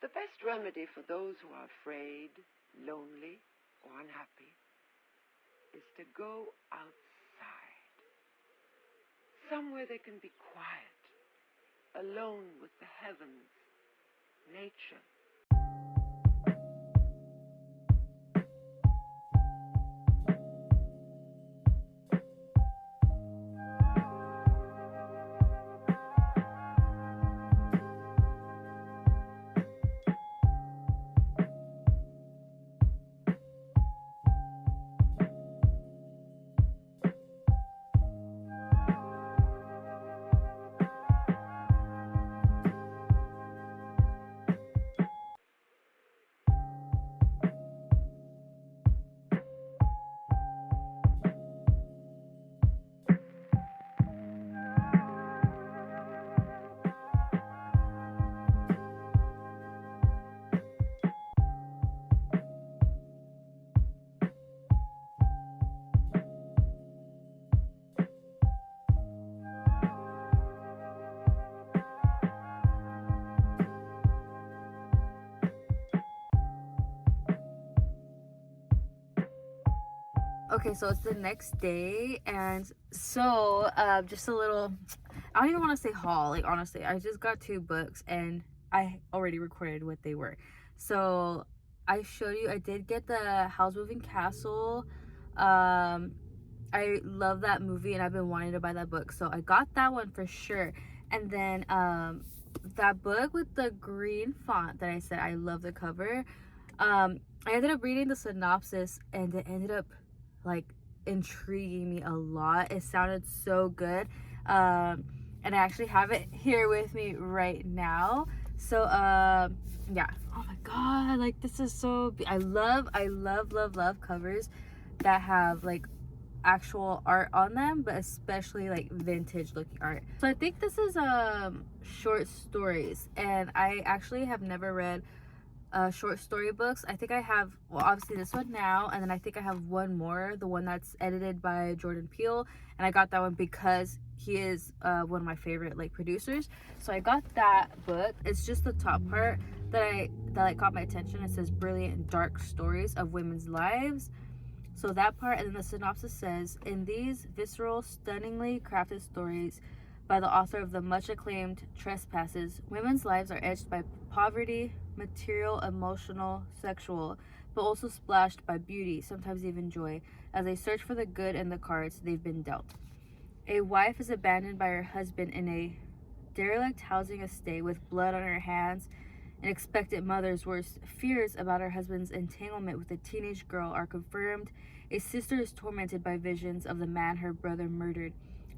The best remedy for those who are afraid, lonely, or unhappy is to go outside. Somewhere they can be quiet, alone with the heavens, nature. Okay, so it's the next day, and so just a little, I don't even want to say haul, like honestly, I just got 2 books and I already recorded what they were. So I showed you, I did get the House Moving Castle. I love that movie and I've been wanting to buy that book, so I got that one for sure. And then that book with the green font that I said I love the cover, I ended up reading the synopsis and it ended up like intriguing me a lot. It sounded so good, and I actually have it here with me right now. So yeah, oh my god, like this is so I love covers that have like actual art on them, but especially like vintage looking art. So I think this is short stories, and I actually have never read short story books. I think I have, well, obviously this one now, and then I think I have one more, the one that's edited by Jordan Peele, and I got that one because he is one of my favorite like producers. So I got that book. It's just the top part that like caught my attention. It says brilliant and dark stories of women's lives. So that part, and then the synopsis says, in these visceral, stunningly crafted stories by the author of the much acclaimed Trespasses, women's lives are edged by poverty, material, emotional, sexual, but also splashed by beauty, sometimes even joy, as they search for the good in the cards they've been dealt. A wife is abandoned by her husband in a derelict housing estate with blood on her hands. An expectant mother's worst fears about her husband's entanglement with a teenage girl are confirmed. A sister is tormented by visions of the man her brother murdered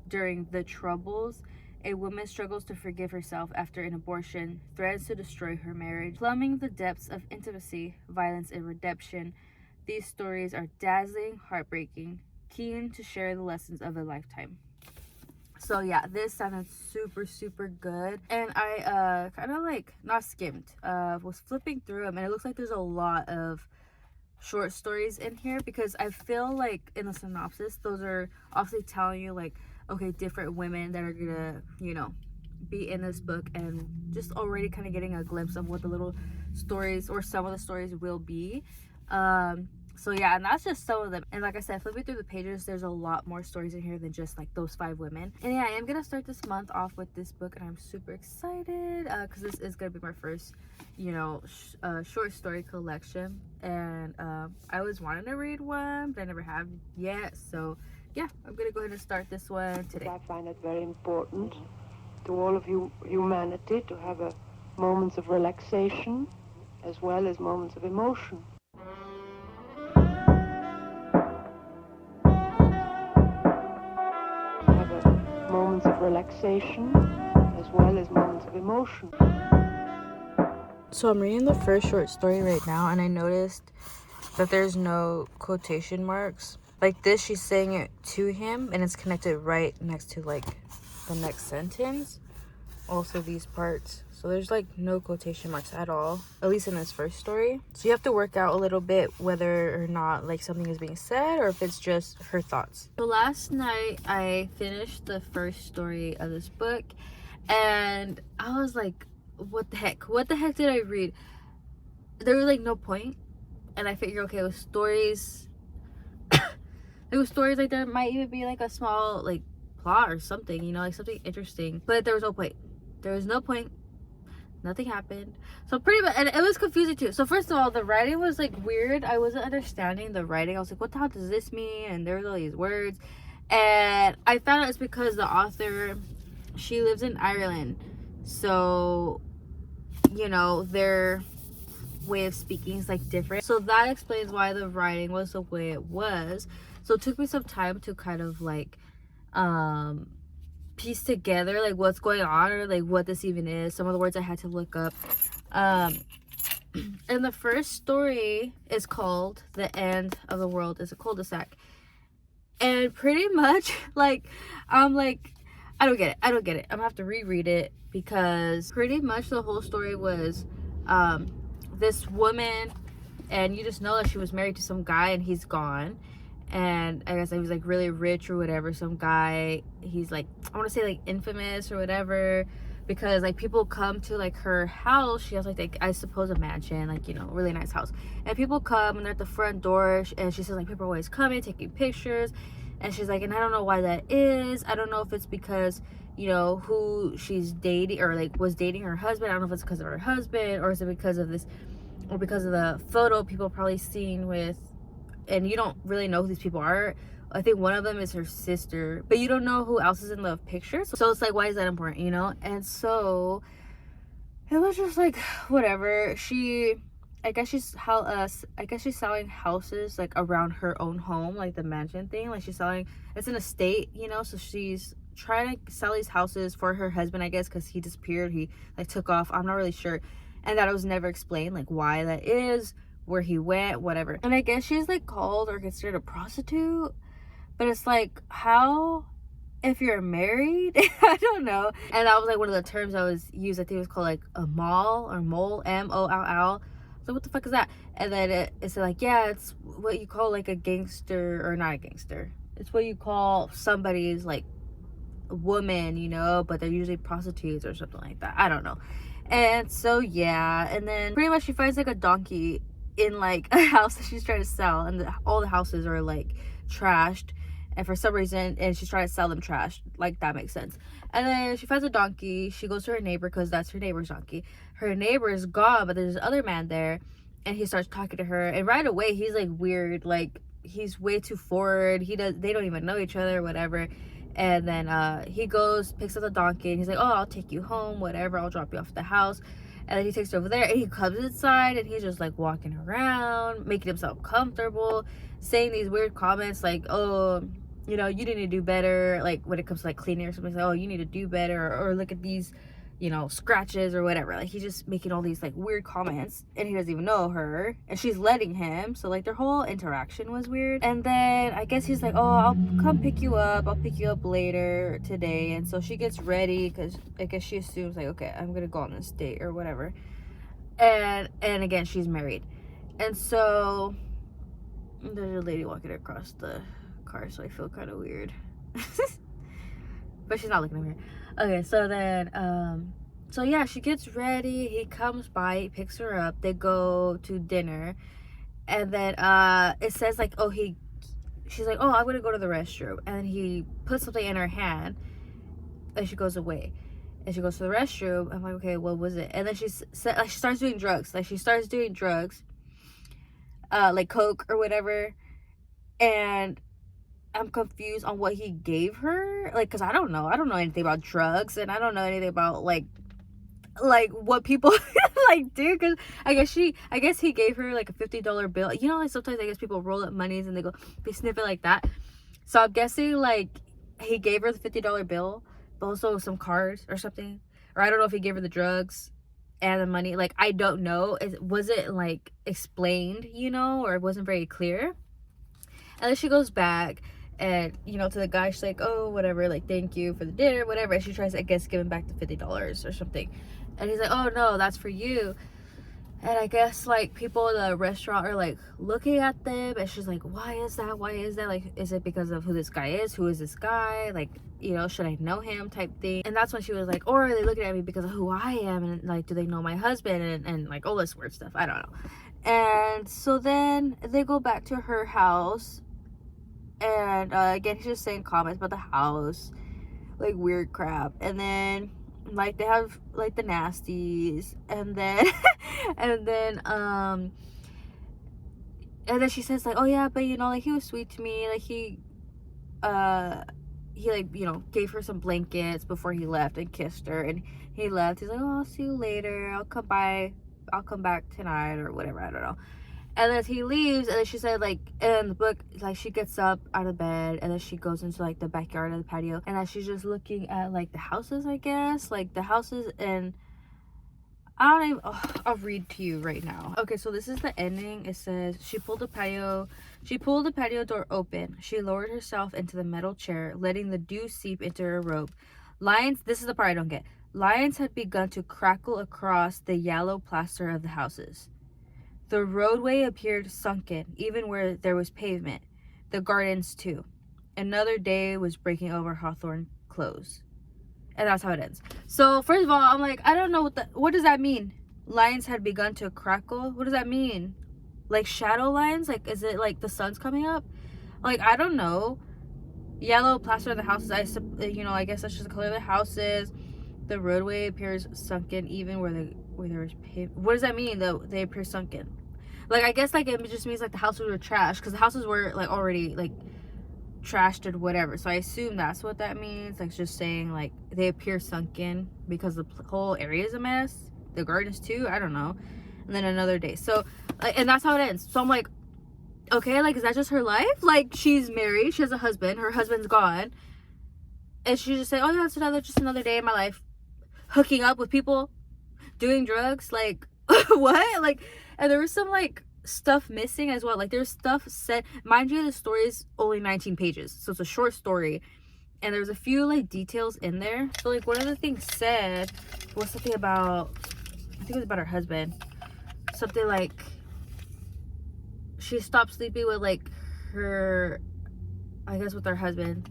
during the Troubles. A woman struggles to forgive herself after an abortion, threatens to destroy her marriage. Plumbing the depths of intimacy, violence, and redemption, these stories are dazzling, heartbreaking, keen to share the lessons of a lifetime. So yeah, this sounded super good, and I kind of like not skimmed, was flipping through them, and it looks like there's a lot of short stories in here, because I feel like in the synopsis those are obviously telling you like, okay, different women that are gonna, you know, be in this book, and just already kind of getting a glimpse of what the little stories or some of the stories will be. So yeah, and that's just some of them. And like I said, flipping through the pages, there's a lot more stories in here than just like those 5 women. And yeah, I am gonna start this month off with this book, and I'm super excited because this is gonna be my first, you know, short story collection. And I always wanted to read one, but I never have yet. So yeah, I'm gonna go ahead and start this one today. I find it very important to all of humanity to have moments of relaxation as well as moments of emotion. Moments of relaxation as well as moments of emotion. So I'm reading the first short story right now, and I noticed that there's no quotation marks. Like this, she's saying it to him, and it's connected right next to like the next sentence. Also these parts. So there's like no quotation marks at all, at least in this first story. So you have to work out a little bit whether or not like something is being said or if it's just her thoughts. So last night I finished the first story of this book, and I was like, what the heck did I read? there was like no point. And I figured, okay, with stories, there was stories like there might even be like a small like plot or something, you know, like something interesting. But there was no point. There was no point. Nothing happened. So pretty much, and it was confusing too. So first of all, the writing was like weird. I wasn't understanding the writing. I was like, what the hell does this mean? And there was all these words. And I found out it's because the author, she lives in Ireland. So, you know, their way of speaking is like different. So that explains why the writing was the way it was. So it took me some time to kind of like piece together like what's going on, or like what this even is. Some of the words I had to look up. And the first story is called The End of the World is a Cul-de-sac. And pretty much like I'm like, I don't get it. I'm gonna have to reread it, because pretty much the whole story was this woman, and you just know that she was married to some guy and he's gone. And I guess he was like really rich or whatever. Some guy, he's like, I want to say like infamous or whatever, because like people come to like her house. She has like I suppose a mansion, like, you know, really nice house. And people come and they're at the front door, and she says like people are always coming, taking pictures. And she's like, and I don't know why that is. I don't know if it's because, you know, who she's dating or like was dating her husband. I don't know if it's because of her husband, or is it because of this, or because of the photo people probably seen with, and you don't really know who these people are. I think one of them is her sister, but you don't know who else is in the picture. So it's like, why is that important, you know? And so it was just like, whatever. I guess she's selling houses like around her own home, like the mansion thing. Like she's selling, it's an estate, you know. So she's trying to sell these houses for her husband, I guess, because he disappeared. He like took off. I'm not really sure, and that it was never explained like why that is, where he went, whatever. And I guess she's like called or considered a prostitute, but it's like, how, if you're married? I don't know. And that was like one of the terms that was used. I think it was called like a mall or mole, M-O-L-L. So what the fuck is that? And then it said like, yeah, it's what you call like a gangster, or not a gangster, it's what you call somebody's like woman, you know, but they're usually prostitutes or something like that. I don't know. And so yeah, and then pretty much she finds like a donkey in like a house that she's trying to sell, and all the houses are like trashed, and for some reason, and she's trying to sell them trashed, like that makes sense. And then she finds a donkey. She goes to her neighbor, because that's her neighbor's donkey. Her neighbor is gone, but there's this other man there, and he starts talking to her, and right away he's like weird, like he's way too forward. They don't even know each other, whatever. And then he goes, picks up the donkey, and he's like, oh, I'll take you home, whatever, I'll drop you off at the house. And then he takes her over there, and he comes inside, and he's just like walking around, making himself comfortable, saying these weird comments like, oh, you know, you need to do better, like when it comes to like cleaning or something. Like, oh, you need to do better, or look at these, you know, scratches or whatever. Like he's just making all these like weird comments, and he doesn't even know her, and she's letting him. So like their whole interaction was weird. And then I guess he's like, oh, I'll come pick you up, I'll pick you up later today. And so she gets ready, because I guess she assumes like, okay, I'm gonna go on this date or whatever. And again, she's married. And so there's a lady walking across the car, so I feel kind of weird. But she's not looking at me. Okay, so then so yeah, she gets ready, he comes by, he picks her up, they go to dinner. And then it says like, oh, she's like, oh, I'm gonna go to the restroom. And then he puts something in her hand, and she goes away, and she goes to the restroom. I'm like, okay, what was it? And then she starts doing drugs, like coke or whatever. And I'm confused on what he gave her, like, because I don't know anything about drugs, and I don't know anything about like what people like do, because I guess he gave her like a $50 bill, you know, like sometimes I guess people roll up monies and they sniff it like that. So I'm guessing like he gave her the $50 bill, but also some cards or something, or I don't know if he gave her the drugs and the money, like I don't know. It wasn't like explained, you know, or it wasn't very clear. And then she goes back, and you know, to the guy, she's like, oh, whatever, like thank you for the dinner, whatever. And she tries to, I guess, give him back the $50 or something, and he's like, oh no, that's for you. And I guess like people in the restaurant are like looking at them, and she's like, why is that, like, is it because of who this guy is, who is this guy, like, you know, should I know him, type thing. And that's when she was like, or are they looking at me because of who I am, and like, do they know my husband, and like all this weird stuff, I don't know. And so then they go back to her house, and again he's just saying comments about the house, like weird crap. And then like they have like the nasties, and then and then she says like, oh yeah, but you know, like he was sweet to me, like he like, you know, gave her some blankets before he left and kissed her, and he left. He's like, oh, I'll see you later, I'll come back tonight or whatever, I don't know. And then he leaves, and then she said, like, in the book, like, she gets up out of bed, and then she goes into, like, the backyard of the patio, and then she's just looking at, like, the houses, I guess, like, the houses, and I don't even, I'll read to you right now. Okay, so this is the ending. It says, she pulled the patio door open. She lowered herself into the metal chair, letting the dew seep into her robe. Lions, this is the part I don't get. Lions had begun to crackle across the yellow plaster of the houses. The roadway appeared sunken, even where there was pavement. The gardens, too. Another day was breaking over Hawthorne Close. And that's how it ends. So, first of all, I'm like, I don't know what does that mean? Lions had begun to crackle? What does that mean? Like shadow lines? Like, is it like the sun's coming up? Like, I don't know. Yellow plaster of the houses, I guess that's just the color of the houses. The roadway appears sunken, even where there was pavement. What does that mean, though? They appear sunken. Like, I guess, like, it just means, like, the houses were trashed. Because the houses were, like, already, like, trashed or whatever. So I assume that's what that means. Like, just saying, like, they appear sunken because the whole area is a mess. The gardens, too. I don't know. And then another day. So, like, and that's how it ends. So I'm like, okay, like, is that just her life? Like, she's married. She has a husband. Her husband's gone. And she just said, oh, yeah, it's just another day in my life. Hooking up with people. Doing drugs. Like, what? Like, and there was some, like, stuff missing as well. Like, there's stuff said. Mind you, the story is only 19 pages. So it's a short story. And there's a few, like, details in there. So, like, one of the things said was something about, I think it was about her husband. Something like, she stopped sleeping with, like, her, I guess with her husband.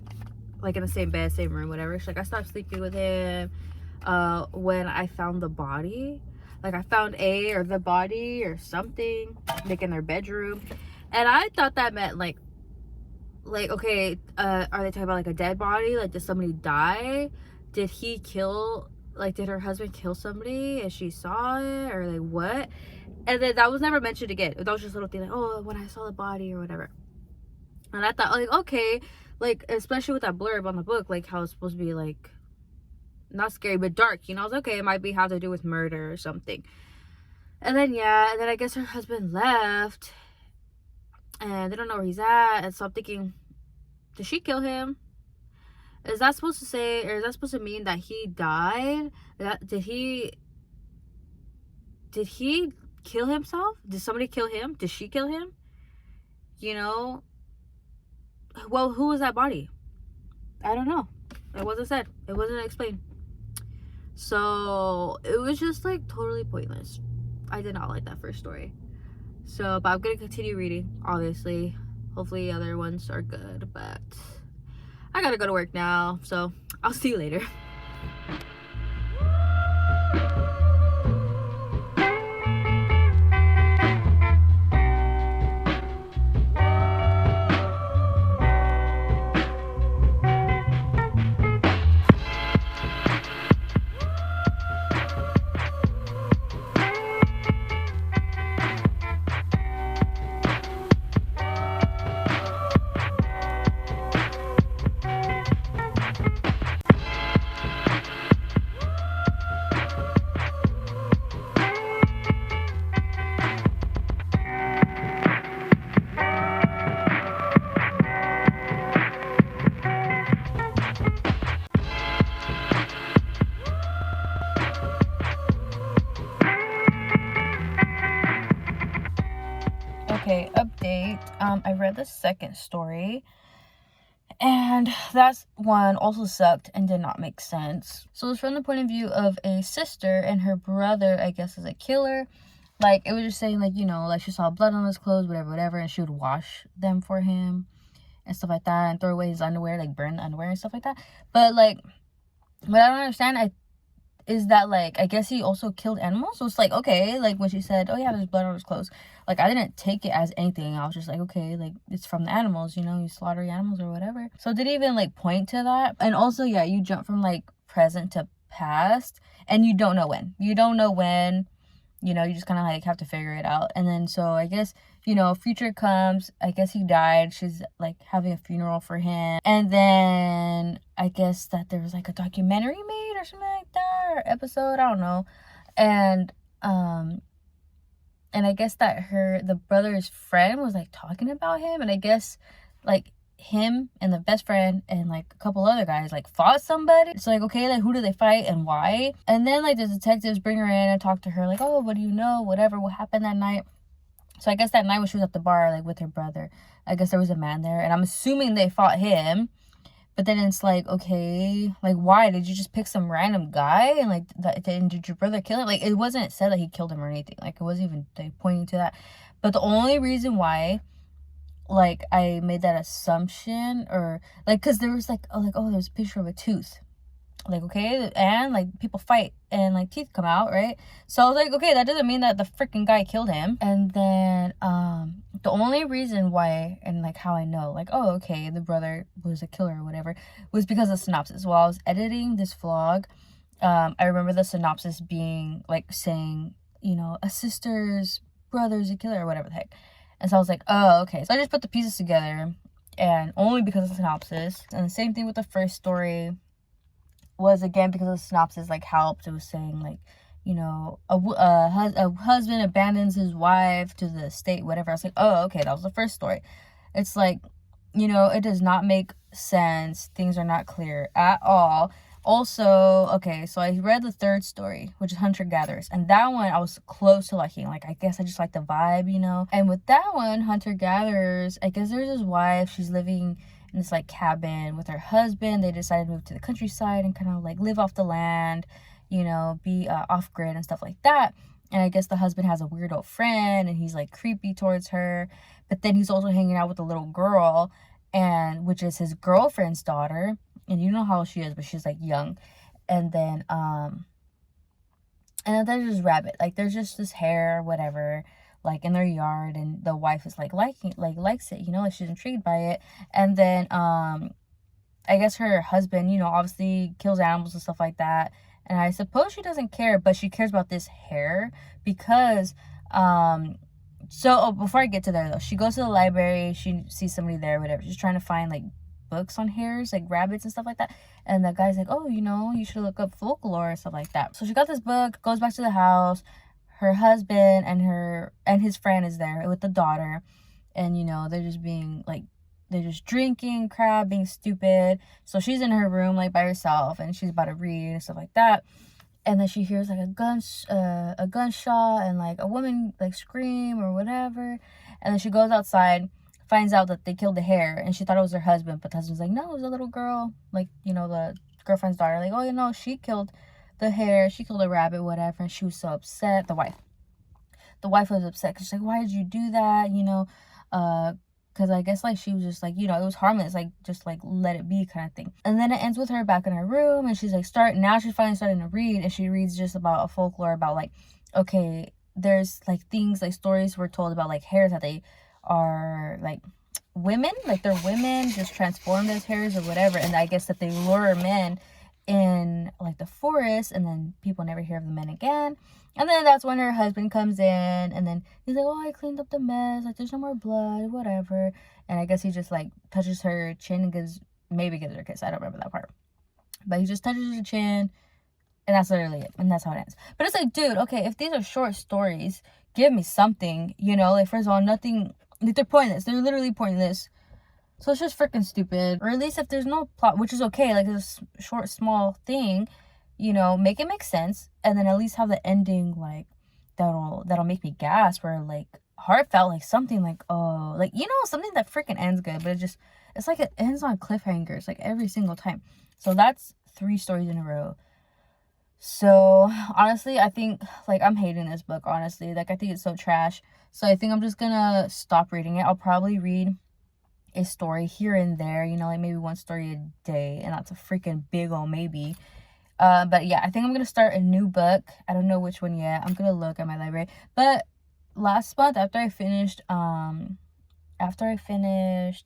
Like, in the same bed, same room, whatever. She's like, I stopped sleeping with him when I found the body. Like, I found the body or something, like, in their bedroom. And I thought that meant, like, okay, are they talking about, like, a dead body? Like, did somebody die? Did her husband kill somebody and she saw it? Or, like, what? And then that was never mentioned again. That was just a little thing, like, oh, when I saw the body or whatever. And I thought, like, okay, like, especially with that blurb on the book, like, how it's supposed to be, like, not scary, but dark, you know? I was like, okay, it might be have to do with murder or something. And then, yeah, and then I guess her husband left, and they don't know where he's at, and so I'm thinking, did she kill him? Is that supposed to say, or is that supposed to mean that he died? Did he kill himself? Did somebody kill him? Did she kill him? You know? Well, who was that body? I don't know. It wasn't said. It wasn't explained. So it was just like totally pointless. I did not like that first story. So, but I'm gonna continue reading, obviously. Hopefully other ones are good, but I gotta go to work now, so I'll see you later. Okay, update. I read the second story, and that one also sucked and did not make sense. So it's from the point of view of a sister, and her brother, I guess, is a killer. Like, it was just saying, like, you know, like, she saw blood on his clothes, whatever, and she would wash them for him and stuff like that, and throw away his underwear, like, burn the underwear and stuff like that. But, like, what I don't understand is that, like, I guess he also killed animals. So it's like, okay, like, when she said, oh, yeah, there's blood on his clothes, like, I didn't take it as anything. I was just like, okay, like, it's from the animals, you know, you slaughter animals or whatever. So did he even, like, point to that? And also, yeah, you jump from, like, present to past, and you don't know when. You don't know when. You know, you just kind of, like, have to figure it out. And then, so, I guess, you know, future comes. I guess he died. She's, like, having a funeral for him. And then, I guess that there was, like, a documentary made or something like that. Or episode, I don't know. And I guess that the brother's friend was, like, talking about him. And I guess, like, him and the best friend and, like, a couple other guys, like, fought somebody. It's like, okay, like, who do they fight and why? And then, like, the detectives bring her in and talk to her, like, oh, what do you know, whatever, what happened that night. So I guess that night when she was at the bar, like, with her brother, I guess there was a man there, and I'm assuming they fought him. But then it's like, okay, like, why? Did you just pick some random guy? And, like, did your brother kill him? Like, it wasn't said that he killed him or anything. Like, it wasn't even, like, pointing to that. But the only reason why, like, I made that assumption, or, like, because there was, like, oh, there's a picture of a tooth. Like, okay, and, like, people fight, and, like, teeth come out, right? So I was like, okay, that doesn't mean that the freaking guy killed him. And then, the only reason why, and, like, how I know, like, oh, okay, the brother was a killer or whatever, was because of synopsis. While I was editing this vlog, I remember the synopsis being, like, saying, you know, a sister's brother's a killer or whatever the heck. And so I was like, oh, okay. So I just put the pieces together, and only because of the synopsis. And the same thing with the first story was, again, because of the synopsis, like, helped. It was saying, like, you know, a husband abandons his wife to the state, whatever. I was like, oh, okay, that was the first story. It's like, you know, it does not make sense. Things are not clear at all. Also, okay, so I read the third story, which is Hunter Gatherers, and that one I was close to liking. Like, I guess I just like the vibe, you know. And with that one, Hunter Gatherers, I guess there's his wife. She's living in this, like, cabin with her husband. They decided to move to the countryside and kind of, like, live off the land, you know, be off grid and stuff like that. And I guess the husband has a weirdo friend, and he's, like, creepy towards her. But then he's also hanging out with a little girl, and which is his girlfriend's daughter. And you know how she is, but she's, like, young. And then there's this rabbit. Like, there's just this hare, whatever, like, in their yard, and the wife is, like, likes it, you know, like, she's intrigued by it. And then I guess her husband, you know, obviously kills animals and stuff like that. And I suppose she doesn't care, but she cares about this hare because before I get to there, though, she goes to the library, she sees somebody there, whatever. She's trying to find, like, books on hares, like rabbits and stuff like that. And the guy's like, oh, you know, you should look up folklore and stuff like that. So she got this book, goes back to the house. Her husband and his friend is there with the daughter. And, you know, they're just drinking crap, being stupid. So she's in her room, like, by herself, and she's about to read and stuff like that. And then she hears, like, a gunshot and, like, a woman, like, scream or whatever. And then she goes outside, finds out that they killed the hare, and she thought it was her husband, but the husband's like, no, it was a little girl, like, you know, the girlfriend's daughter, like, oh, you know, she killed the hare, she killed a rabbit, whatever. And she was so upset. The wife was upset because she's like, why did you do that, you know? Because I guess, like, she was just like, you know, it was harmless, like, just, like, let it be kind of thing. And then it ends with her back in her room, and she's like, she's finally starting to read, and she reads just about a folklore about, like, okay, there's, like, things, like, stories were told about, like, hares that they are, like, women, like, they're women just transformed as hares or whatever. And I guess that they lure men in, like, the forest, and then people never hear of the men again. And then that's when her husband comes in, and then he's like, oh, I cleaned up the mess, like, there's no more blood, whatever. And I guess he just, like, touches her chin and maybe gives her a kiss. I don't remember that part, but he just touches her chin, and that's literally it. And that's how it ends. But it's like, dude, okay, if these are short stories, give me something, you know. Like, first of all, nothing, like, they're pointless. They're literally pointless. So it's just freaking stupid. Or at least if there's no plot, which is okay, like, this short, small thing, you know, make it make sense. And then at least have the ending, like, that'll make me gasp, or, like, heartfelt, like, something like, oh, like, you know, something that freaking ends good. But it's like it ends on cliffhangers, like, every single time. So that's 3 stories in a row. So honestly, I think like I'm hating this book, honestly. Like I think it's so trash. So I think I'm just gonna stop reading it. I'll probably read a story here and there, you know, like maybe one story a day, and that's a freaking big old maybe. But yeah, I think I'm gonna start a new book. I don't know which one yet. I'm gonna look at my library. But last month after I finished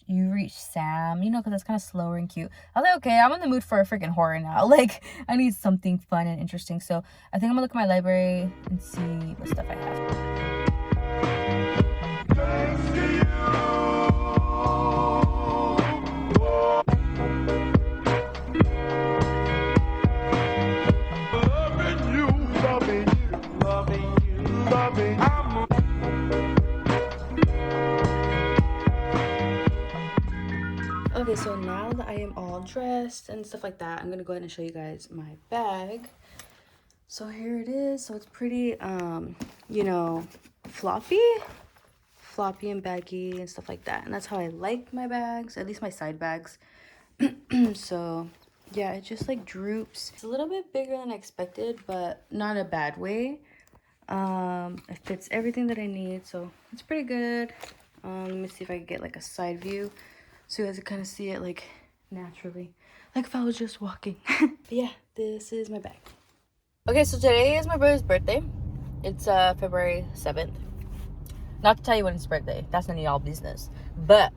You Reach Sam, you know, because it's kind of slower and cute, I was like, okay, I'm in the mood for a freaking horror now. Like I need something fun and interesting. So I think I'm gonna look at my library and see what stuff I have. Okay, so now that I am all dressed and stuff like that, I'm gonna go ahead and show you guys my bag. So here it is. So it's pretty you know, floppy and baggy and stuff like that, and that's how I like my bags, at least my side bags. So yeah, it just like droops. It's a little bit bigger than I expected, but not in a bad way. It fits everything that I need, so it's pretty good. Let me see if I can get like a side view so you guys can kind of see it like naturally, like if I was just walking. But yeah, this is my bag. Okay, so today is my brother's birthday. It's February 7th. Not to tell you when it's birthday, that's none of y'all business. But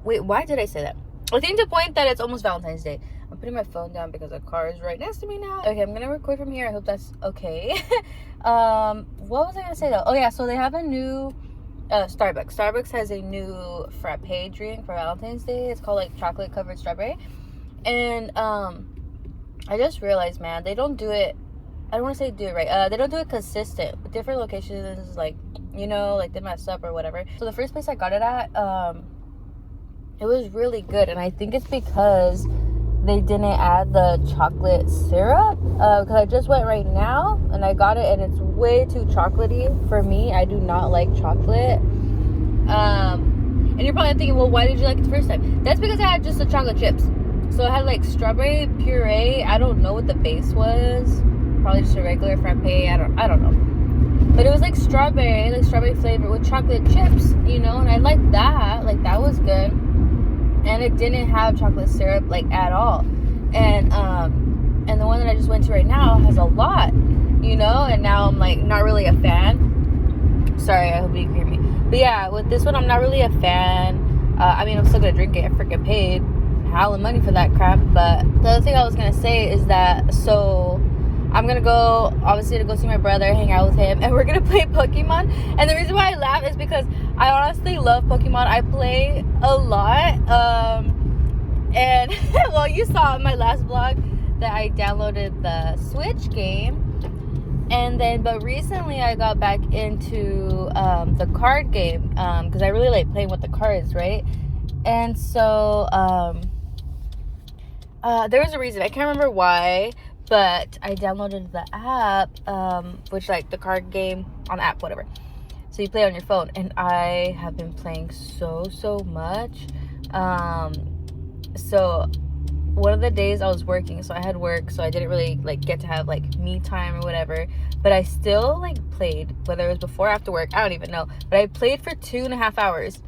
wait, why did I say that? I think the point that it's almost Valentine's Day. I'm putting my phone down because the car is right next to me now. Okay, I'm gonna record from here. I hope that's okay. What was I gonna say though? Oh yeah, so they have a new Starbucks. Starbucks has a new frappe drink for Valentine's Day. It's called like chocolate covered strawberry. And I just realized, man, they don't do it. I don't want to say do it right. They don't do it consistent. With different locations, like, you know, like they mess up or whatever. So the first place I got it at, it was really good, and I think it's because they didn't add the chocolate syrup. Because I just went right now and I got it, and it's way too chocolatey for me. I do not like chocolate. And you're probably thinking, well, why did you like it the first time? That's because I had just the chocolate chips. So I had like strawberry puree. I don't know what the base was. Probably just a regular frappe. I don't know. But it was like strawberry flavor with chocolate chips, you know, and I liked that. Like that was good. And it didn't have chocolate syrup like at all. And the one that I just went to right now has a lot, you know, and now I'm like not really a fan. Sorry, I hope you can hear me. But yeah, with this one I'm not really a fan. I mean, I'm still gonna drink it. I freaking paid howling money for that crap. But the other thing I was gonna say is that, so I'm gonna go, obviously, to go see my brother, hang out with him, and we're gonna play Pokemon. And the reason why I laugh is because I honestly love Pokemon. I play a lot. And well, you saw in my last vlog that I downloaded the Switch game. And then, but recently I got back into the card game because I really like playing with the cards, right? And so there was a reason. I can't remember why, but I downloaded the app, which like the card game on the app, whatever. So you play on your phone, and I have been playing so much. So one of the days I was working, so I had work, so I didn't really like get to have like me time or whatever, but I still like played, whether it was before or after work, I don't even know, but I played for 2.5 hours.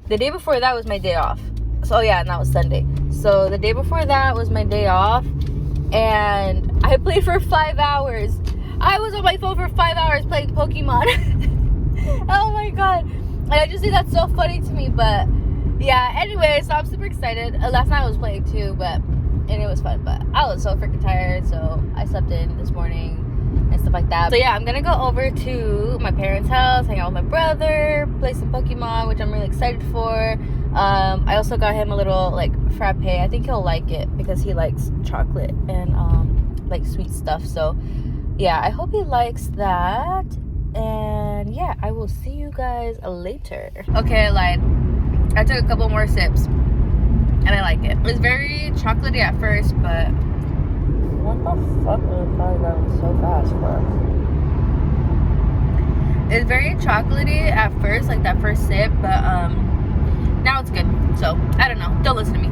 The day before that was my day off. So yeah, and that was Sunday. So the day before that was my day off, and I played for 5 hours. I was on my phone for 5 hours playing Pokemon. Oh my god. And I just think that's so funny to me. But yeah, anyway, so I'm super excited. Last night I was playing too, and it was fun, but I was so freaking tired, so I slept in this morning and stuff like that. So yeah, I'm gonna go over to my parents' house, hang out with my brother, play some Pokemon, which I'm really excited for. I also got him a little like frappe. I think he'll like it because he likes chocolate and like sweet stuff. So yeah, I hope he likes that. And yeah, I will see you guys later. Okay, I lied. I took a couple more sips and I like it. It's very chocolatey at first, but what the fuck is the car going so fast for? It's very chocolatey at first, like that first sip, but now it's good. So I don't know. Don't listen to me.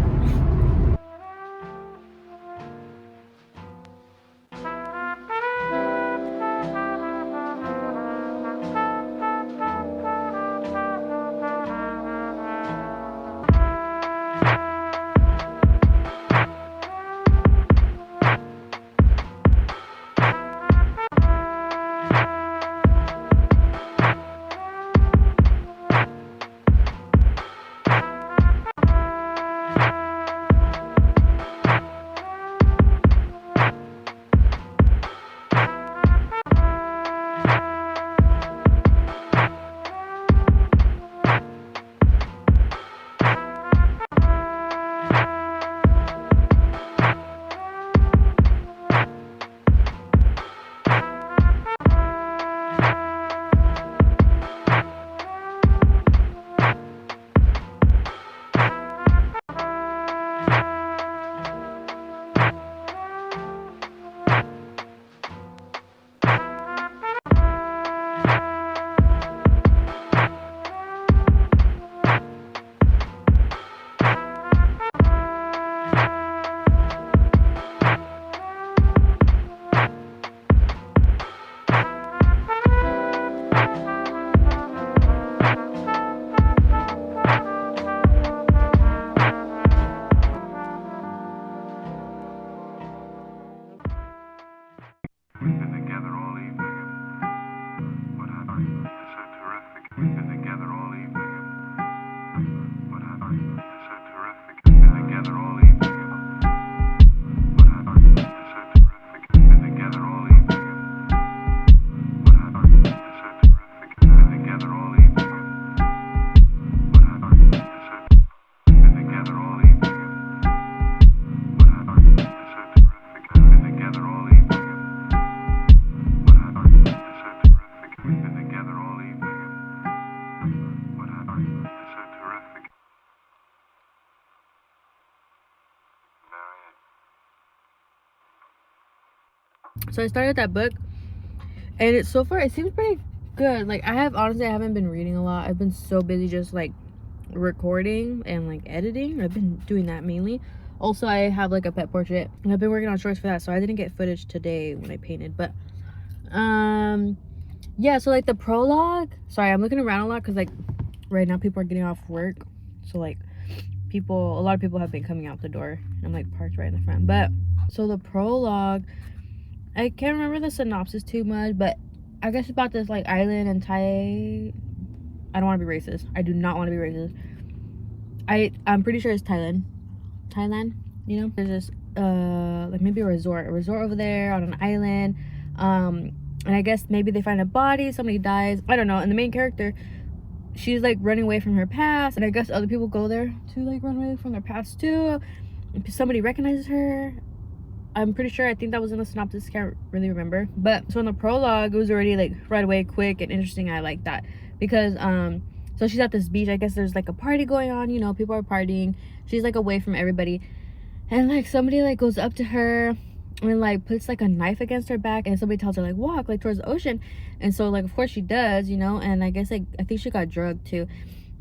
So I started that book, and it's so far it seems pretty good. Like I haven't been reading a lot. I've been so busy just like recording and like editing. I've been doing that mainly. Also, I have like a pet portrait, and I've been working on shorts for that, so I didn't get footage today when I painted. But yeah, so like the prologue, sorry, I'm looking around a lot because like right now people are getting off work, so like a lot of people have been coming out the door. I'm like parked right in the front. But so the prologue, I can't remember the synopsis too much, but I guess about this like island in I don't want to be racist. I do not want to be racist. I'm pretty sure it's Thailand, you know. There's this like maybe a resort over there on an island, and I guess maybe they find a body, somebody dies, I don't know, and the main character, she's like running away from her past, and I guess other people go there to like run away from their past too. Somebody recognizes her. I'm pretty sure, I think that was in the synopsis, can't really remember. But so in the prologue, it was already like right away quick and interesting. I like that because so she's at this beach. I guess there's like a party going on, you know, people are partying. She's like away from everybody, and like somebody like goes up to her and like puts like a knife against her back, and somebody tells her like walk like towards the ocean. And so like of course she does, you know. And I guess like I think she got drugged too.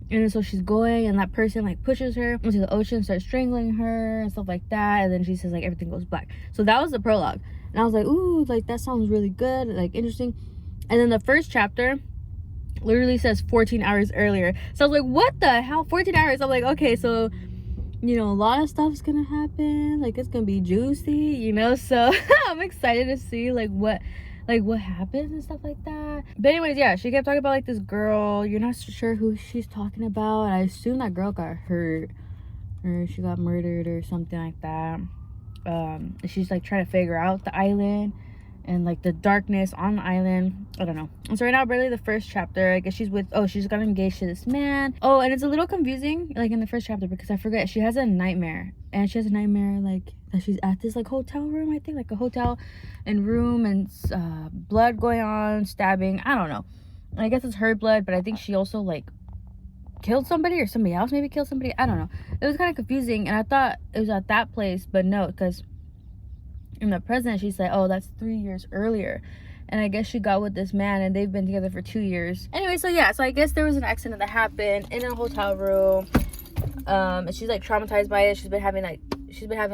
And so she's going, and that person like pushes her into the ocean, starts strangling her and stuff like that. And then she says like everything goes black. So that was the prologue, and I was like, ooh, like that sounds really good, like interesting. And then the first chapter literally says 14 hours earlier. So I was like, what the hell, 14 hours? I'm like, okay, so you know, a lot of stuff's gonna happen, like it's gonna be juicy, you know. So I'm excited to see like what happens and stuff like that. But anyways, yeah, she kept talking about like this girl. You're not sure who she's talking about. I assume that girl got hurt or she got murdered or something like that. She's like trying to figure out the island and like the darkness on the island. I don't know. And so right now, barely the first chapter, I guess she's got engaged to this man. Oh, and it's a little confusing like in the first chapter because I forget, she has a nightmare, and she has a nightmare like that she's at this like hotel room, I think, like a hotel and room, and blood going on, stabbing, I don't know. And I guess it's her blood, but I think she also like killed somebody, or somebody else maybe killed somebody, I don't know. It was kind of confusing, and I thought it was at that place, but no, because in the present she said, oh, that's 3 years earlier. And I guess she got with this man, and they've been together for 2 years. Anyway, so yeah, so I guess there was an accident that happened in a hotel room, and she's like traumatized by it. She's been having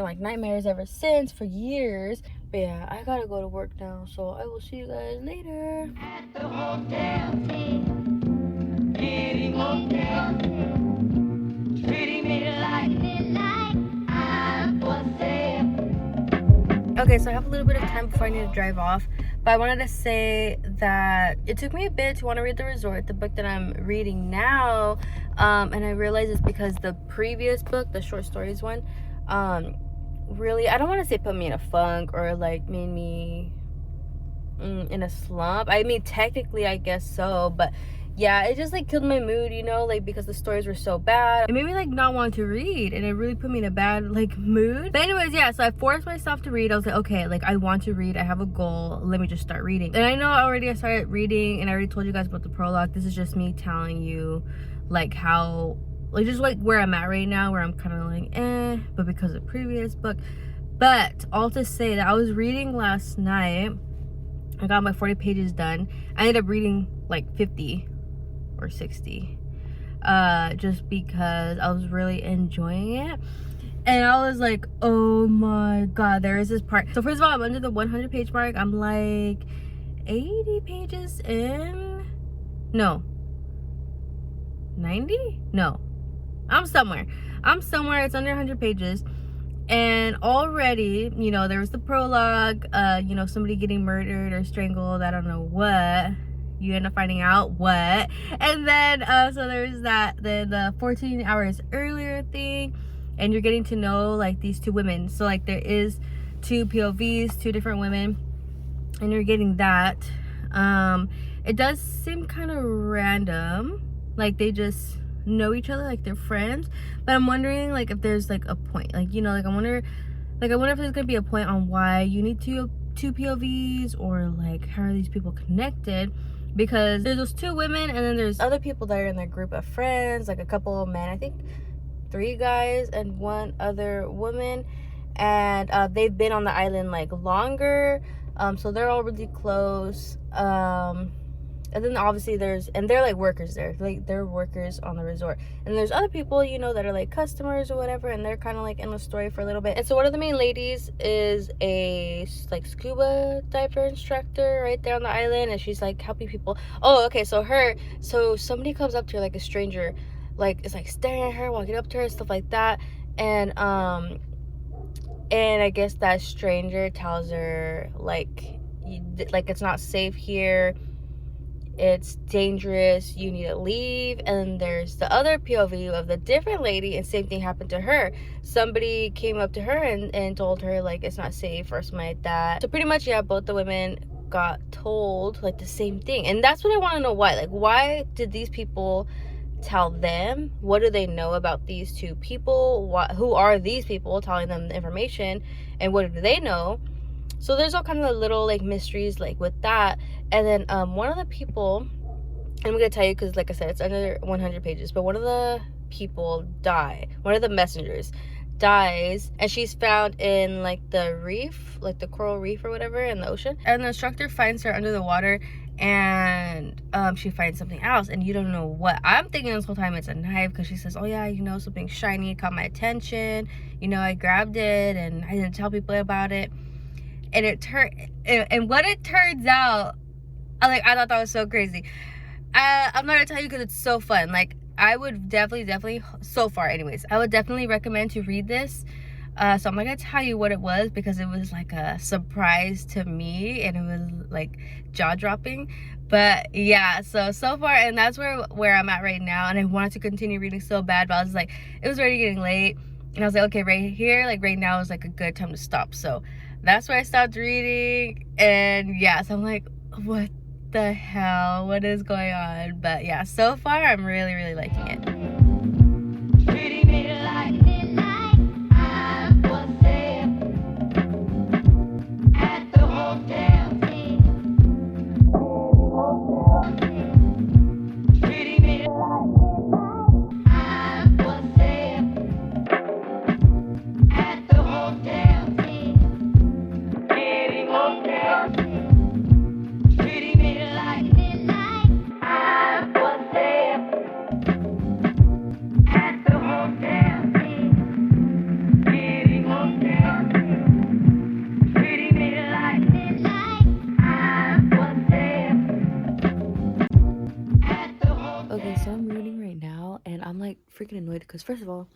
like nightmares ever since for years. But yeah, I gotta go to work now, so I will see you guys later. At the hotel, getting hotel, treating me like I'm for sale. Okay, so I have a little bit of time before I need to drive off, but I wanted to say that it took me a bit to want to read The Resort, the book that I'm reading now, and I realized it's because the previous book, the short stories one, really, I don't want to say put me in a funk or like made me in a slump. I mean, technically I guess so, but yeah, it just like killed my mood, you know, like because the stories were so bad. It made me like not want to read, and it really put me in a bad like mood. But anyways, yeah, so I forced myself to read. I was like, okay, like I want to read, I have a goal, let me just start reading. And I know already I started reading, and I already told you guys about the prologue. This is just me telling you like how, like just like where I'm at right now, where I'm kind of like but because of the previous book. But all to say that I was reading last night, I got my 40 pages done. I ended up reading like 50 or 60 just because I was really enjoying it. And I was like, oh my god, there is this part. So first of all, I'm under the 100 page mark. I'm like 80 pages in. No, 90? No, I'm somewhere. It's under 100 pages. And already, you know, there was the prologue, you know, somebody getting murdered or strangled, I don't know what. You end up finding out what. And then so there's that, then the 14 hours earlier thing, and you're getting to know like these two women. So like there is two POVs, two different women, and you're getting that. It does seem kind of random, like they just know each other, like they're friends. But I'm wondering like if there's like a point, like, you know, like I wonder if there's gonna be a point on why you need two POVs, or like how are these people connected. Because there's those two women, and then there's other people that are in their group of friends, like a couple of men, I think 3 guys and 1 other woman, and they've been on the island like longer. So they're all really close. And then obviously they're like workers there, like they're workers on the resort, and there's other people, you know, that are like customers or whatever, and they're kind of like in the story for a little bit. And so one of the main ladies is a like scuba diver instructor right there on the island, and she's like helping people. Oh, okay, so somebody comes up to her, like a stranger, like it's like staring at her, walking up to her and stuff like that. And I guess that stranger tells her like it's not safe here, it's dangerous, you need to leave. And there's the other POV of the different lady, and same thing happened to her. Somebody came up to her and told her like it's not safe or something like that. So pretty much, yeah, both the women got told like the same thing. And that's what I want to know. Why did these people tell them? What do they know about these two people? Who are these people telling them the information, and what do they know? So there's all kind of little like mysteries like with that. And then one of the people, and I'm gonna tell you because like I said, it's under 100 pages, but one of the people one of the messengers dies, and she's found in like the reef, like the coral reef or whatever in the ocean. And the instructor finds her under the water, and she finds something else, and you don't know what. I'm thinking this whole time it's a knife, because she says, oh yeah, you know, something shiny caught my attention, you know, I grabbed it and I didn't tell people about it. And what it turns out, I thought that was so crazy. I'm not gonna tell you because it's so fun. Like, I would definitely, so far anyways, I would definitely recommend to read this. So I'm not gonna tell you what it was, because it was like a surprise to me, and it was like jaw-dropping. But yeah, so far, and that's where I'm at right now. And I wanted to continue reading so bad, but I was like, it was already getting late, and I was like, okay, right here, like right now is like a good time to stop. So that's where I stopped reading. And yeah, so I'm like, what the hell, what is going on? But yeah, so far I'm really liking it. Okay, so I'm reading right now, and I'm like freaking annoyed because first of all,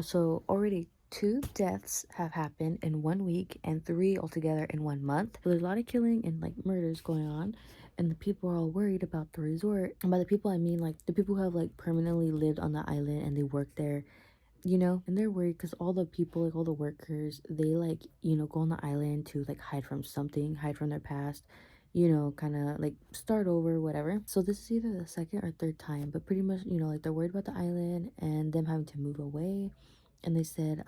so already 2 deaths have happened in 1 week, and 3 altogether in 1 month. So there's a lot of killing and like murders going on, and the people are all worried about the resort. And by the people, I mean like the people who have like permanently lived on the island and they work there, you know. And they're worried because all the people, like all the workers, they like, you know, go on the island to like hide from something, hide from their past, you know, kind of like start over, whatever. So this is either the 2nd or 3rd time, but pretty much, you know, like they're worried about the island and them having to move away. And they said,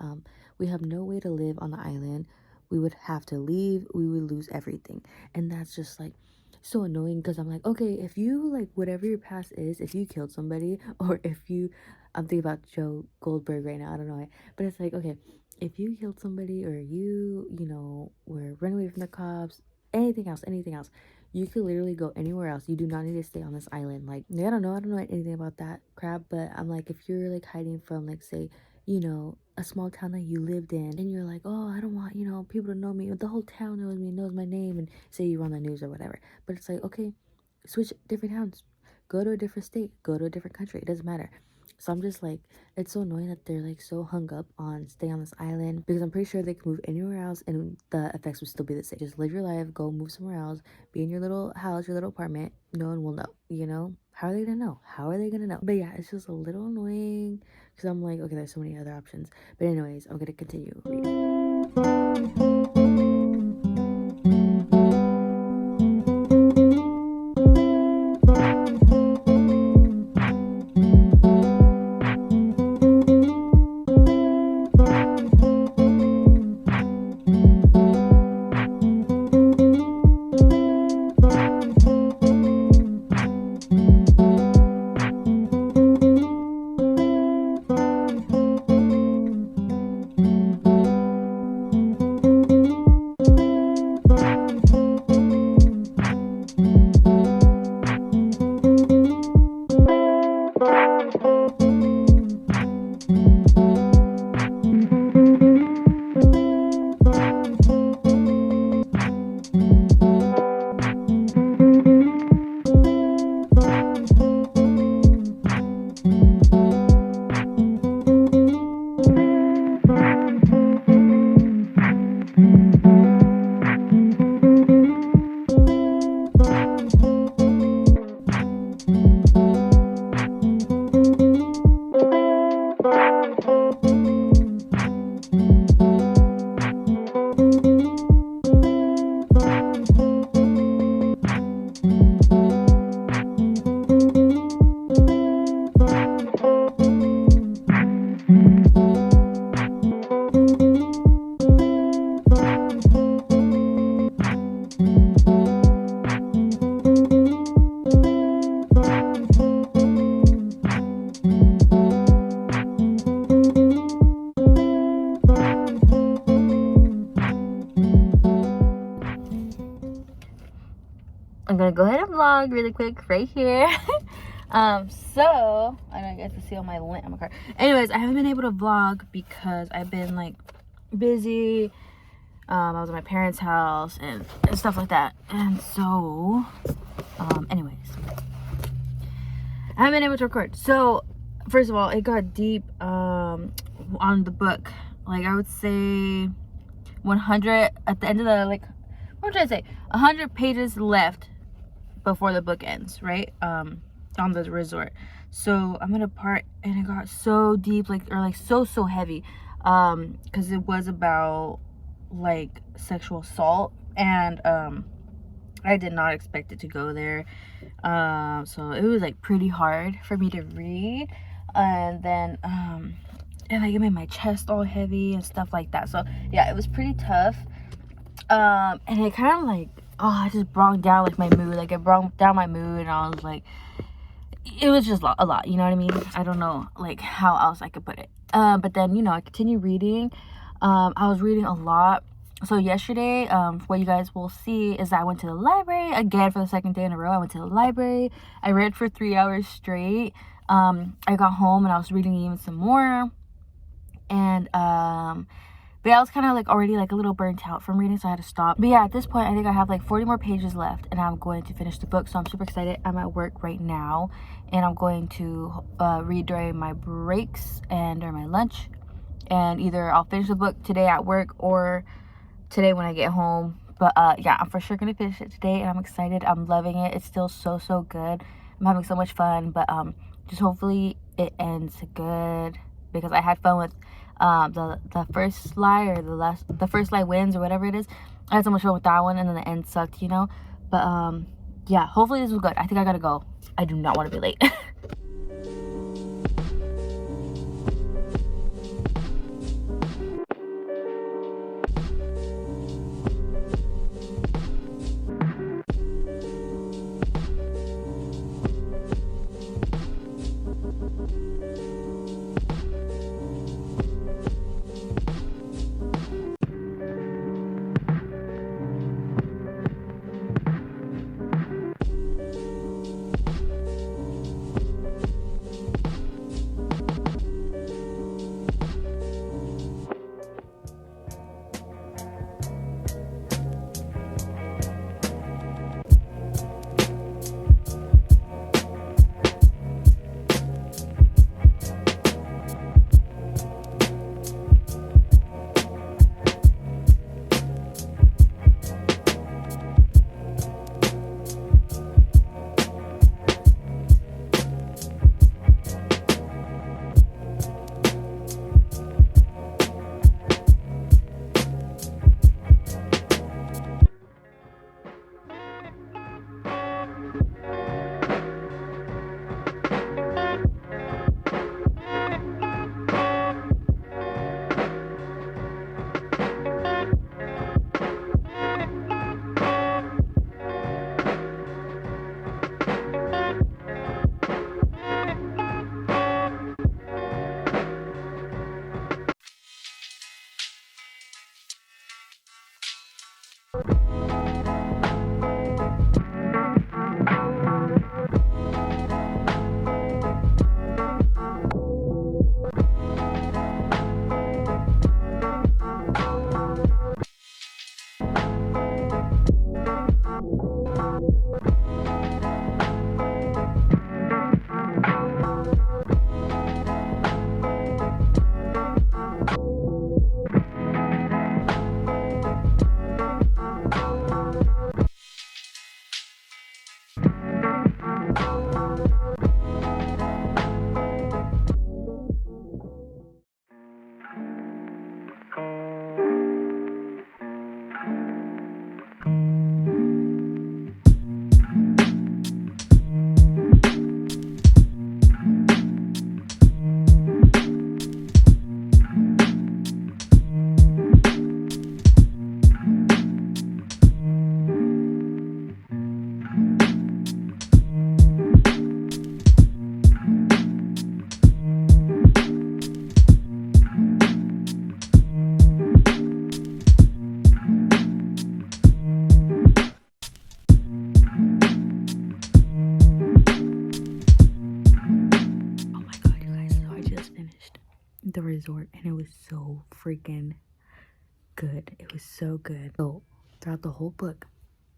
we have no way to live on the island, we would have to leave, we would lose everything. And that's just like so annoying, because I'm like, okay, if you like whatever your past is, if you killed somebody, or if you, I'm thinking about Joe Goldberg right now, I don't know why, but it's like, okay, if you killed somebody, or you know, were run away from the cops, anything else, you could literally go anywhere else. You do not need to stay on this island. Like, I don't know anything about that crap, but I'm like, if you're like hiding from, like, say, you know, a small town that you lived in, and you're like, oh, I don't want, you know, people to know me, the whole town knows me, knows my name, and say you were on the news or whatever. But it's like, okay, switch different towns, go to a different state, go to a different country, it doesn't matter. So I'm just like, it's so annoying that they're like so hung up on staying on this island, because I'm pretty sure they can move anywhere else and the effects would still be the same. Just live your life, go move somewhere else, be in your little house, your little apartment, no one will know, you know? How are they gonna know? But yeah, it's just a little annoying, because I'm like, okay, there's so many other options. But anyways, I'm gonna continue reading. vlog really quick right here. So I don't get to see all my lint on my car. Anyways, I haven't been able to vlog because I've been like busy. I was at my parents' house and stuff like that. And so, anyways, I haven't been able to record. So, first of all, it got deep on the book. Like, I would say 100 at the end of the, like, what would I say? 100 pages left before the book ends, right? On the resort. So, I'm gonna part, and it got so deep, like, or like so heavy. Because it was about like sexual assault, and I did not expect it to go there. So it was like pretty hard for me to read, and then and like it made my chest all heavy and stuff like that. So yeah, it was pretty tough. And it kind of like, it just brought down like my mood. Like it brought down my mood, and I was like, it was just a lot, you know what I mean? I don't know like how else I could put it. But then, you know, I continued reading. I was reading a lot. So yesterday, what you guys will see is I went to the library again for the second day in a row. I went to the library. I read for 3 hours straight. I got home and I was reading even some more. And but yeah, I was kind of like already like a little burnt out from reading, so I had to stop. But yeah, at this point, I think I have like 40 more pages left, and I'm going to finish the book. So I'm super excited. I'm at work right now, and I'm going to read during my breaks and during my lunch. And either I'll finish the book today at work or today when I get home. But yeah, I'm for sure gonna finish it today, and I'm excited. I'm loving it. It's still so good. I'm having so much fun. But just hopefully it ends good, because I had fun with the first lie, or the first lie wins, or whatever it is. I had so much fun with that one, and then the end sucked, you know. But yeah, hopefully this was good. I think I gotta go. I do not want to be late. the resort, and it was so freaking good. It was so good. So throughout the whole book,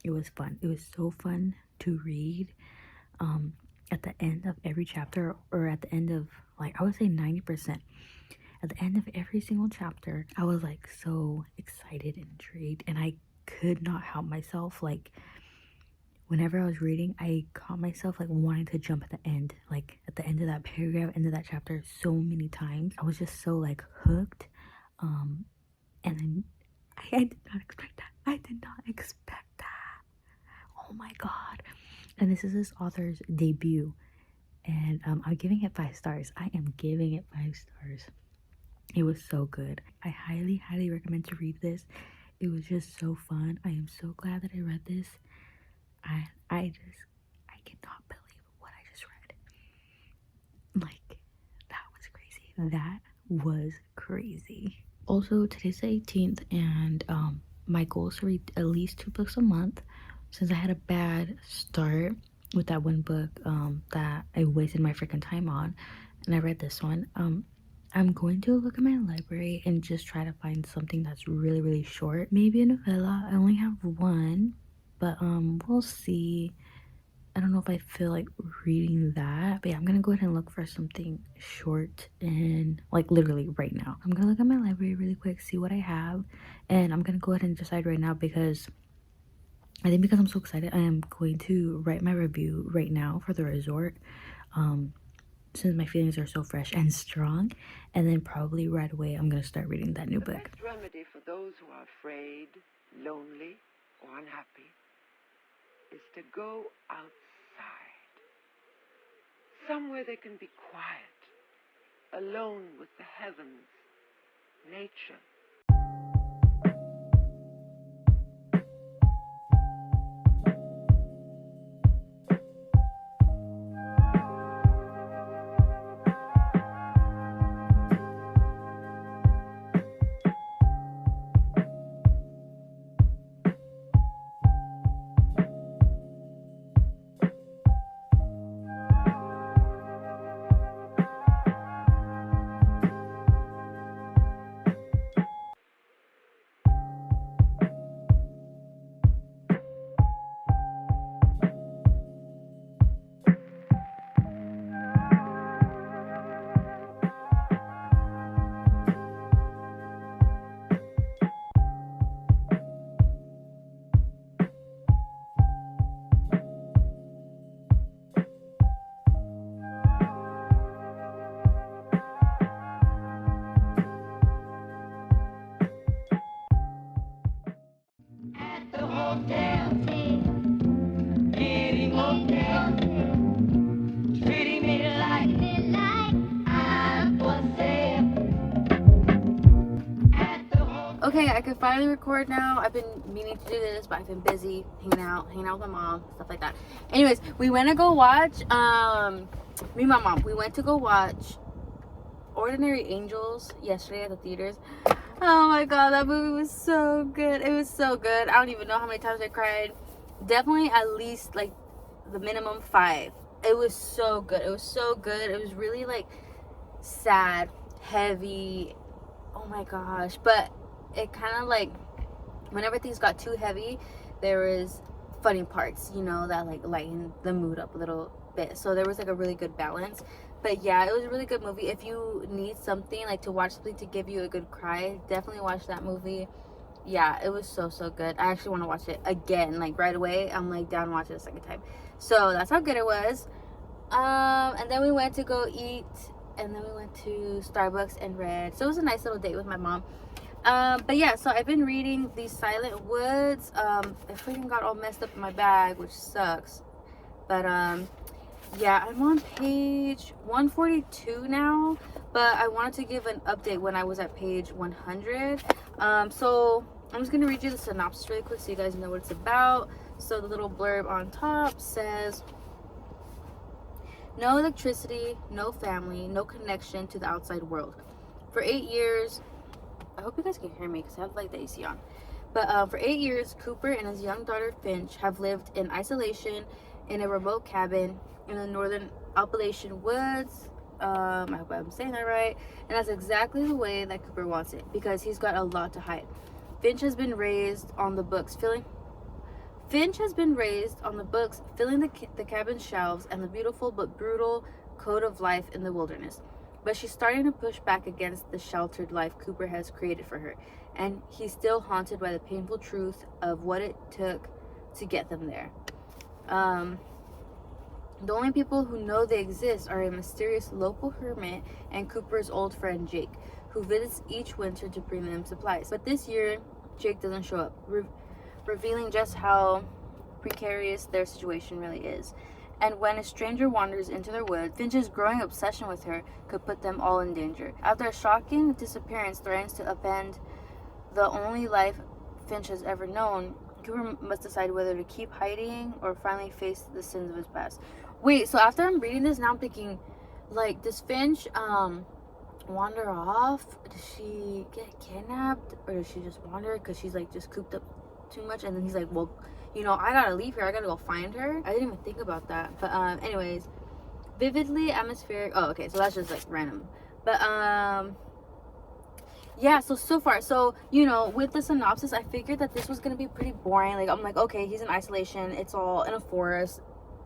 it was fun. It was so fun to read. At the end of every chapter, or at the end of, like, I would say 90%, at the end of every single chapter, I was like so excited and intrigued, and I could not help myself. Like, whenever I was reading, I caught myself like wanting to jump at the end, like at the end of that paragraph, end of that chapter, so many times. I was just so like hooked. And then I did not expect that. I did not expect that. Oh my god. And this is this author's debut, and I'm giving it 5 stars. I am giving it 5 stars. It was so good. I highly recommend to read this. It was just so fun. I am so glad that I read this. I cannot believe what I just read. Like, that was crazy. That was crazy. Also, today's the 18th, and my goal is to read at least 2 books a month. Since I had a bad start with that one book that I wasted my freaking time on, and I read this one, I'm going to look at my library and just try to find something that's really short. Maybe a novella. I only have one, but we'll see. I don't know if I feel like reading that, but yeah, I'm gonna go ahead and look for something short, and like literally right now. I'm gonna look at my library really quick, see what I have, and I'm gonna go ahead and decide right now, because I think because I'm so excited, I am going to write my review right now for the resort, since my feelings are so fresh and strong, and then probably right away I'm gonna start reading that new book. The best remedy for those who are afraid, lonely, or unhappy is to go outside. Somewhere they can be quiet, alone with the heavens, nature. Okay, I can finally record now. I've been meaning to do this, but I've been busy hanging out with my mom, stuff like that. Anyways, we went to go watch, me and my mom, we went to go watch Ordinary Angels yesterday at the theaters. Oh my god, that movie was so good. It was so good. I don't even know how many times I cried. Definitely at least like the minimum 5. It was so good. It was so good. It was really like sad, heavy. Oh my gosh. But it kind of like, whenever things got too heavy, there was funny parts, you know, that like lightened the mood up a little bit. So there was like a really good balance. But yeah, it was a really good movie. If you need something like to watch, something to give you a good cry, definitely watch that movie. Yeah, it was so good. I actually want to watch it again, like right away. I'm like down to watch it a second time. So that's how good it was. And then we went to go eat, and then we went to Starbucks and read. So it was a nice little date with my mom. But yeah, so I've been reading The Silent Woods. I freaking got all messed up in my bag, which sucks. But yeah, I'm on page 142 now, but I wanted to give an update when I was at page 100. So I'm just gonna read you the synopsis really quick so you guys know what it's about. So the little blurb on top says, no electricity, no family, no connection to the outside world. For 8 years, I hope you guys can hear me because I have like the AC on. But for 8 years, Cooper and his young daughter Finch have lived in isolation in a remote cabin in the northern Appalachian woods. I hope I'm saying that right. And that's exactly the way that Cooper wants it, because he's got a lot to hide. Finch has been raised on the books, filling the cabin shelves and the beautiful but brutal code of life in the wilderness. But she's starting to push back against the sheltered life Cooper has created for her, and he's still haunted by the painful truth of what it took to get them there. The only people who know they exist are a mysterious local hermit and Cooper's old friend Jake, who visits each winter to bring them supplies. But this year, Jake doesn't show up, revealing just how precarious their situation really is. And when a stranger wanders into their woods, Finch's growing obsession with her could put them all in danger. After a shocking disappearance threatens to upend the only life Finch has ever known, Cooper must decide whether to keep hiding or finally face the sins of his past. Wait, so after I'm reading this, now I'm thinking, like, does Finch wander off? Does she get kidnapped? Or does she just wander because she's, like, just cooped up too much? And then he's like, well, you know, I gotta leave here. I gotta go find her. I didn't even think about that. But, anyways, vividly atmospheric. Oh, okay, so that's just, like, random. But, yeah, so far, so, you know, with the synopsis, I figured that this was gonna be pretty boring. Like, I'm like, okay, he's in isolation. It's all in a forest.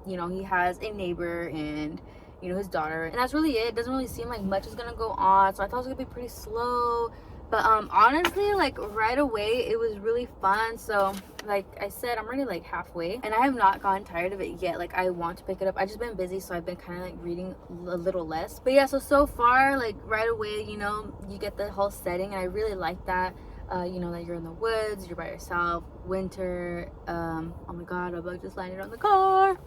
You know, he has a neighbor and, you know, his daughter, and that's really it. It doesn't really seem like much is gonna go on, so I thought it was gonna be pretty slow. But honestly, like, right away it was really fun. So like I said, I'm already like halfway and I have not gotten tired of it yet. Like, I want to pick it up. I just been busy, so I've been kind of like reading a little less. But yeah, so far, like, right away, you know, you get the whole setting, and I really like that. You know, that you're in the woods, you're by yourself, winter. Oh my god, a bug just landed on the car.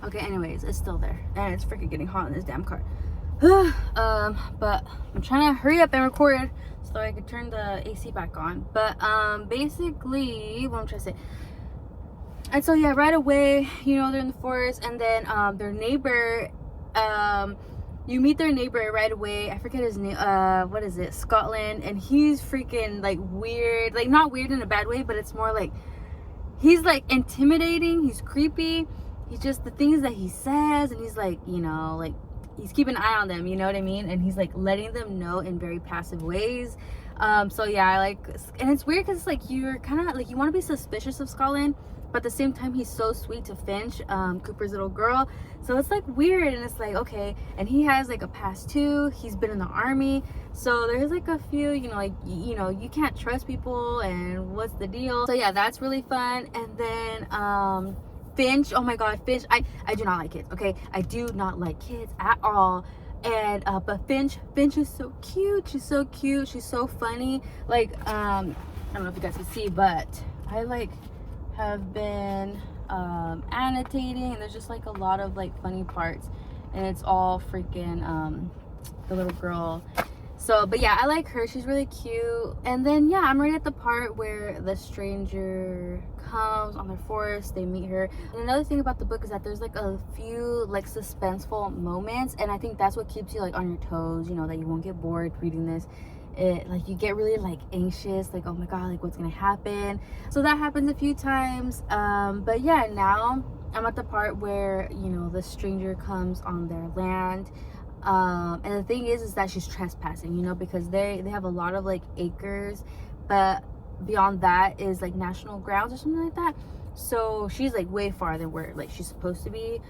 Okay, anyways, it's still there, and it's freaking getting hot in this damn car. But I'm trying to hurry up and record so I could turn the AC back on. But basically, what I'm trying to say. And so yeah, right away, you know, they're in the forest, and then their neighbor, you meet their neighbor right away. I forget his name. What is it? Scotland, and he's freaking like weird, like not weird in a bad way, but it's more like he's like intimidating. He's creepy. He's just the things that he says, and he's like, you know, like he's keeping an eye on them, you know what I mean? And he's like letting them know in very passive ways. So yeah, I like, and it's weird because like you're kind of like, you want to be suspicious of Scotland, but at the same time he's so sweet to Finch, Cooper's little girl. So it's like weird, and it's like, okay, and he has like a past too. He's been in the army, so there's like a few, you know, like, you know, you can't trust people, and what's the deal? So yeah, that's really fun. And then Finch, oh my god, Finch, I do not like kids, okay? I do not like kids at all. And but Finch is so cute. She's so cute. She's so funny. Like, I don't know if you guys can see, but I like have been annotating, and there's just like a lot of like funny parts, and it's all freaking the little girl. So, but yeah, I like her. She's really cute. And then yeah, I'm right at the part where the stranger comes on their forest. They meet her. And another thing about the book is that there's like a few like suspenseful moments, and I think that's what keeps you like on your toes, you know, that you won't get bored reading this. It like, you get really like anxious, like, oh my god, like what's gonna happen? So that happens a few times. But yeah, now I'm at the part where, you know, the stranger comes on their land. And the thing is that she's trespassing, you know, because they have a lot of like acres, but beyond that is like national grounds or something like that. So she's like way farther than where like she's supposed to be.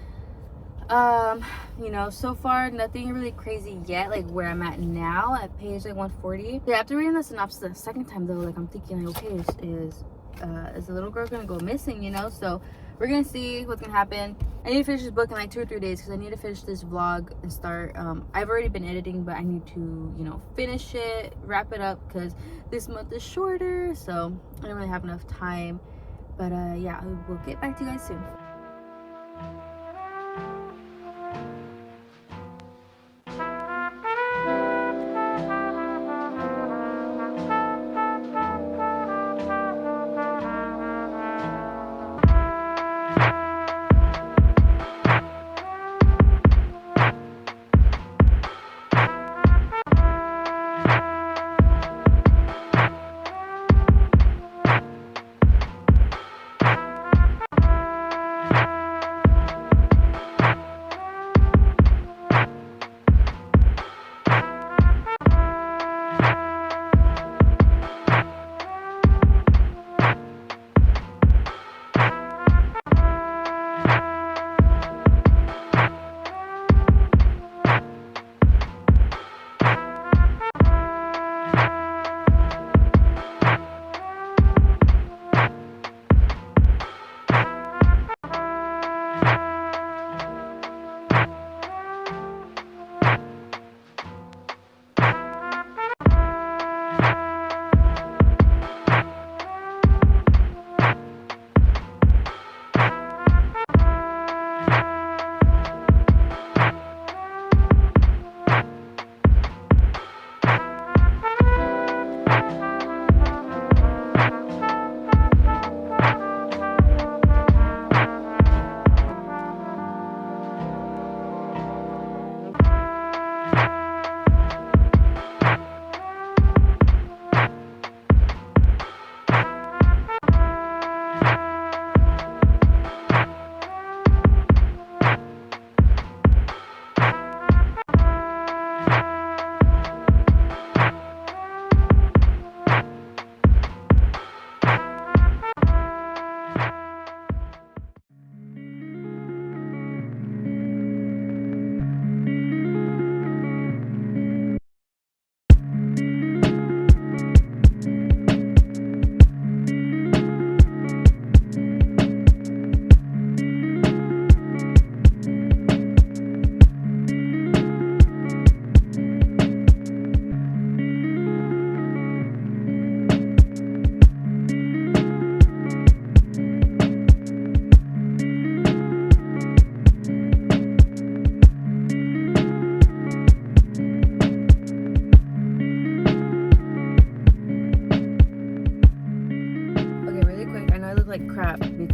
You know, so far nothing really crazy yet, like where I'm at now at page like 140. Yeah, after reading the synopsis the second time though, like I'm thinking like, okay, is the little girl gonna go missing, you know? So we're gonna see what's gonna happen. I need to finish this book in like 2 or 3 days because I need to finish this vlog and start. I've already been editing, but I need to, you know, finish it, wrap it up, because this month is shorter, so I don't really have enough time. But yeah, we'll get back to you guys soon.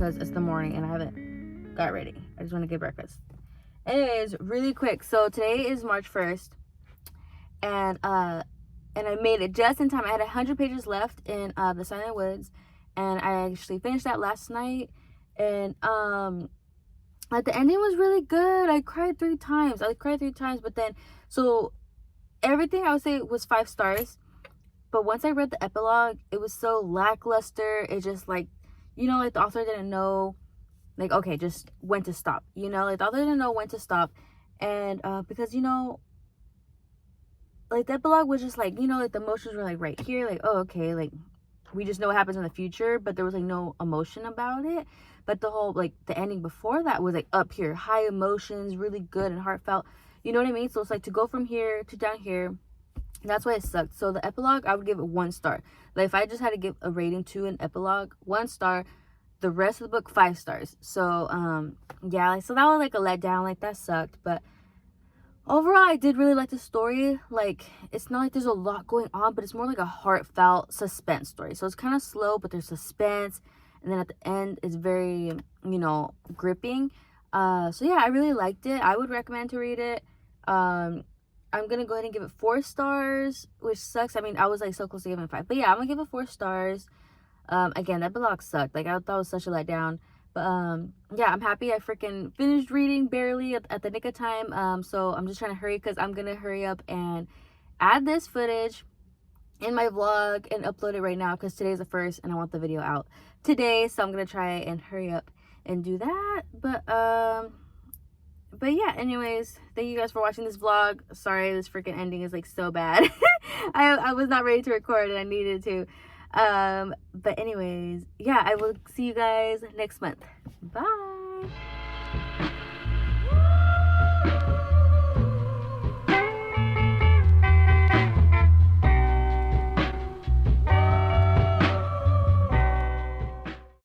because it's the morning and I haven't got ready. I just want to get breakfast. Anyways, really quick. So today is March 1st, and I made it just in time. I had 100 pages left in the Silent Woods, and I actually finished that last night. And like the ending was really good. I cried 3 times. But then, so everything I would say was 5 stars. But once I read the epilogue, it was so lackluster. It just like, you know, like the author didn't know, like, okay, just when to stop. You know, like the author didn't know when to stop. And because, you know, like the epilogue was just like, you know, like the emotions were like right here. Like, oh, okay, like we just know what happens in the future. But there was like no emotion about it. But the whole, like the ending before that was like up here. High emotions, really good and heartfelt. You know what I mean? So it's like to go from here to down here. That's why it sucked. So the epilogue, I would give it 1 star. Like if I just had to give a rating to an epilogue, 1 star. The rest of the book, 5 stars. So yeah, like, so that was like a letdown. Like that sucked. But overall, I did really like the story. Like it's not like there's a lot going on, but it's more like a heartfelt suspense story. So it's kind of slow, but there's suspense, and then at the end it's very, you know, gripping. So yeah, I really liked it. I would recommend to read it. I'm gonna go ahead and give it 4 stars, which sucks. I mean, I was like so close to giving 5, but yeah, I'm gonna give it 4 stars. Again, that epilogue sucked. Like I thought it was such a letdown. But yeah, I'm happy I freaking finished reading barely at the nick of time. So I'm just trying to hurry because I'm gonna hurry up and add this footage in my vlog and upload it right now because today's the 1st and I want the video out today. So I'm gonna try and hurry up and do that. But yeah, anyways, thank you guys for watching this vlog. Sorry, this freaking ending is like so bad. I was not ready to record and I needed to. But anyways, yeah, I will see you guys next month. Bye.